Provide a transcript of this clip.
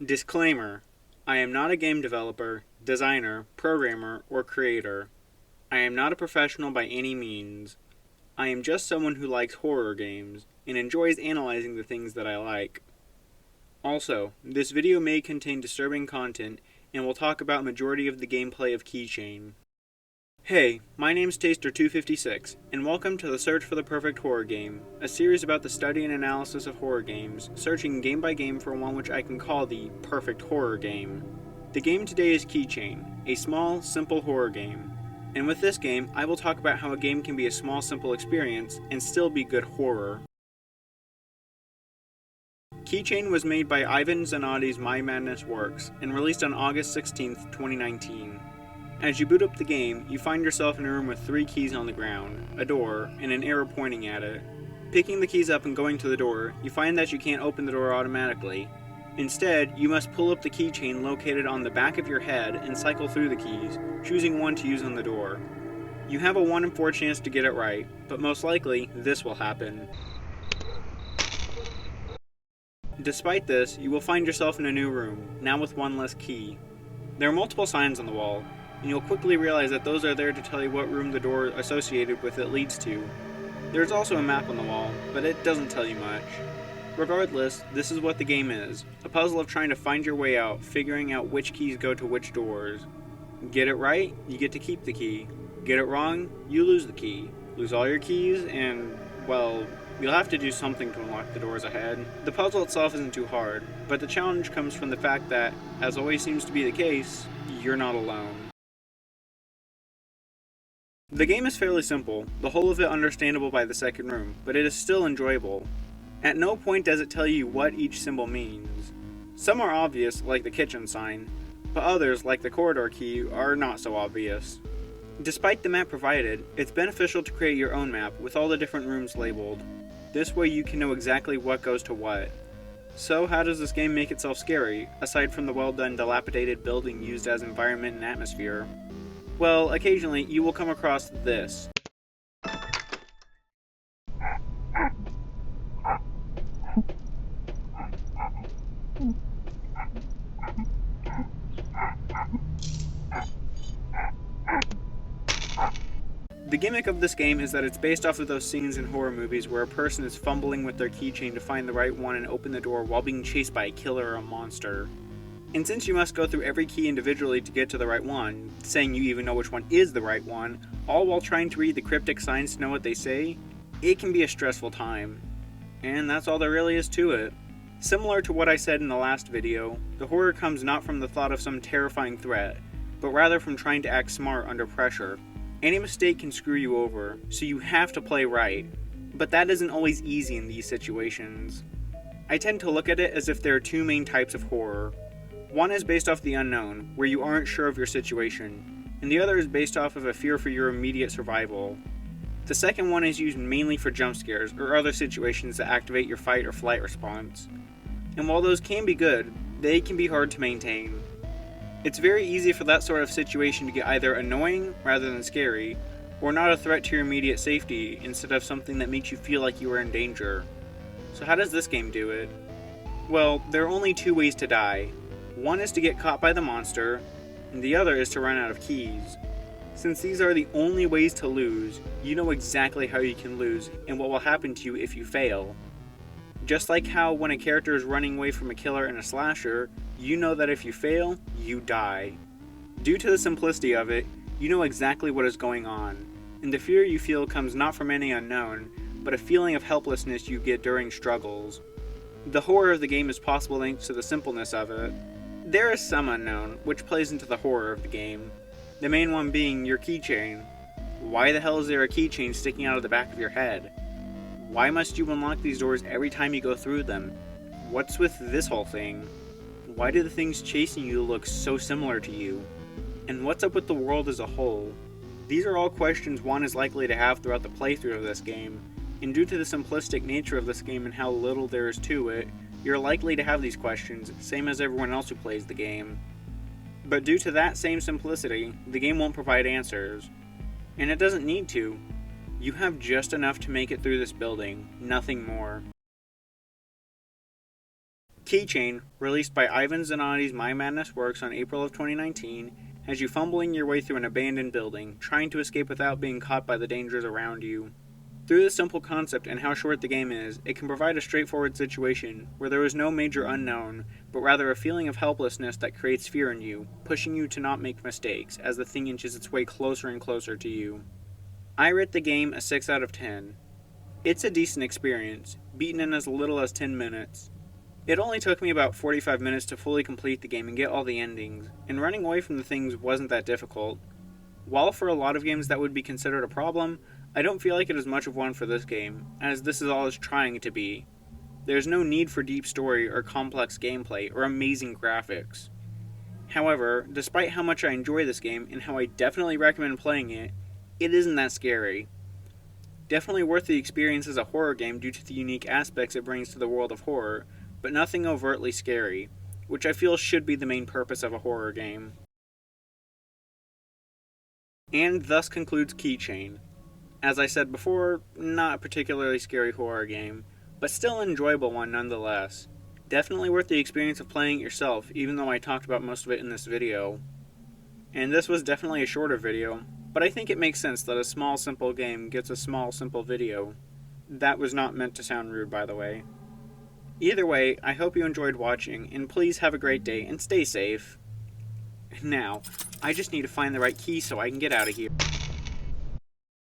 Disclaimer: I am not a game developer, designer, programmer, or creator. I am not a professional by any means. I am just someone who likes horror games and enjoys analyzing the things that I like. Also, this video may contain disturbing content and will talk about majority of the gameplay of Keychain. Hey, my name's Taster256, and welcome to the Search for the Perfect Horror Game, a series about the study and analysis of horror games, searching game by game for one which I can call the perfect horror game. The game today is Keychain, a small, simple horror game. And with this game, I will talk about how a game can be a small, simple experience and still be good horror. Keychain was made by Ivan Zanotti's My Madness Works and released on August 16, 2019. As you boot up the game, you find yourself in a room with 3 keys on the ground, a door, and an arrow pointing at it. Picking the keys up and going to the door, you find that you can't open the door automatically. Instead, you must pull up the keychain located on the back of your head and cycle through the keys, choosing one to use on the door. You have a 1 in 4 chance to get it right, but most likely, this will happen. Despite this, you will find yourself in a new room, now with 1 less key. There are multiple signs on the wall, and you'll quickly realize that those are there to tell you what room the door associated with it leads to. There's also a map on the wall, but it doesn't tell you much. Regardless, this is what the game is, a puzzle of trying to find your way out, figuring out which keys go to which doors. Get it right, you get to keep the key. Get it wrong, you lose the key. Lose all your keys, and, well, you'll have to do something to unlock the doors ahead. The puzzle itself isn't too hard, but the challenge comes from the fact that, as always seems to be the case, you're not alone. The game is fairly simple, the whole of it understandable by the second room, but it is still enjoyable. At no point does it tell you what each symbol means. Some are obvious, like the kitchen sign, but others, like the corridor key, are not so obvious. Despite the map provided, it's beneficial to create your own map with all the different rooms labeled. This way you can know exactly what goes to what. So how does this game make itself scary, aside from the well done dilapidated building used as environment and atmosphere? Well, occasionally you will come across this. The gimmick of this game is that it's based off of those scenes in horror movies where a person is fumbling with their keychain to find the right one and open the door while being chased by a killer or a monster. And since you must go through every key individually to get to the right one, saying you even know which one is the right one, all while trying to read the cryptic signs to know what they say, it can be a stressful time. And that's all there really is to it. Similar to what I said in the last video, the horror comes not from the thought of some terrifying threat, but rather from trying to act smart under pressure. Any mistake can screw you over, so you have to play right, but that isn't always easy in these situations. I tend to look at it as if there are 2 main types of horror. One is based off the unknown, where you aren't sure of your situation, and the other is based off of a fear for your immediate survival. The second one is used mainly for jump scares or other situations that activate your fight or flight response. And while those can be good, they can be hard to maintain. It's very easy for that sort of situation to get either annoying rather than scary, or not a threat to your immediate safety instead of something that makes you feel like you are in danger. So how does this game do it? Well, there are only 2 ways to die. One is to get caught by the monster, and the other is to run out of keys. Since these are the only ways to lose, you know exactly how you can lose and what will happen to you if you fail. Just like how when a character is running away from a killer in a slasher, you know that if you fail, you die. Due to the simplicity of it, you know exactly what is going on, and the fear you feel comes not from any unknown, but a feeling of helplessness you get during struggles. The horror of the game is possible thanks to the simpleness of it. There is some unknown, which plays into the horror of the game. The main one being your keychain. Why the hell is there a keychain sticking out of the back of your head? Why must you unlock these doors every time you go through them? What's with this whole thing? Why do the things chasing you look so similar to you? And what's up with the world as a whole? These are all questions one is likely to have throughout the playthrough of this game, and due to the simplistic nature of this game and how little there is to it, you're likely to have these questions, same as everyone else who plays the game. But due to that same simplicity, the game won't provide answers. And it doesn't need to. You have just enough to make it through this building, nothing more. Keychain, released by Ivan Zanotti's My Madness Works on April of 2019, has you fumbling your way through an abandoned building, trying to escape without being caught by the dangers around you. Through the simple concept and how short the game is, it can provide a straightforward situation where there is no major unknown, but rather a feeling of helplessness that creates fear in you, pushing you to not make mistakes as the thing inches its way closer and closer to you. I rate the game a 6 out of 10. It's a decent experience, beaten in as little as 10 minutes. It only took me about 45 minutes to fully complete the game and get all the endings, and running away from the things wasn't that difficult. While for a lot of games that would be considered a problem, I don't feel like it is much of one for this game, as this is all it's trying to be. There's no need for deep story or complex gameplay or amazing graphics. However, despite how much I enjoy this game and how I definitely recommend playing it, it isn't that scary. Definitely worth the experience as a horror game due to the unique aspects it brings to the world of horror, but nothing overtly scary, which I feel should be the main purpose of a horror game. And thus concludes Keychain. As I said before, not a particularly scary horror game, but still an enjoyable one nonetheless. Definitely worth the experience of playing it yourself, even though I talked about most of it in this video. And this was definitely a shorter video, but I think it makes sense that a small simple game gets a small simple video. That was not meant to sound rude, by the way. Either way, I hope you enjoyed watching, and please have a great day and stay safe. Now, I just need to find the right key so I can get out of here.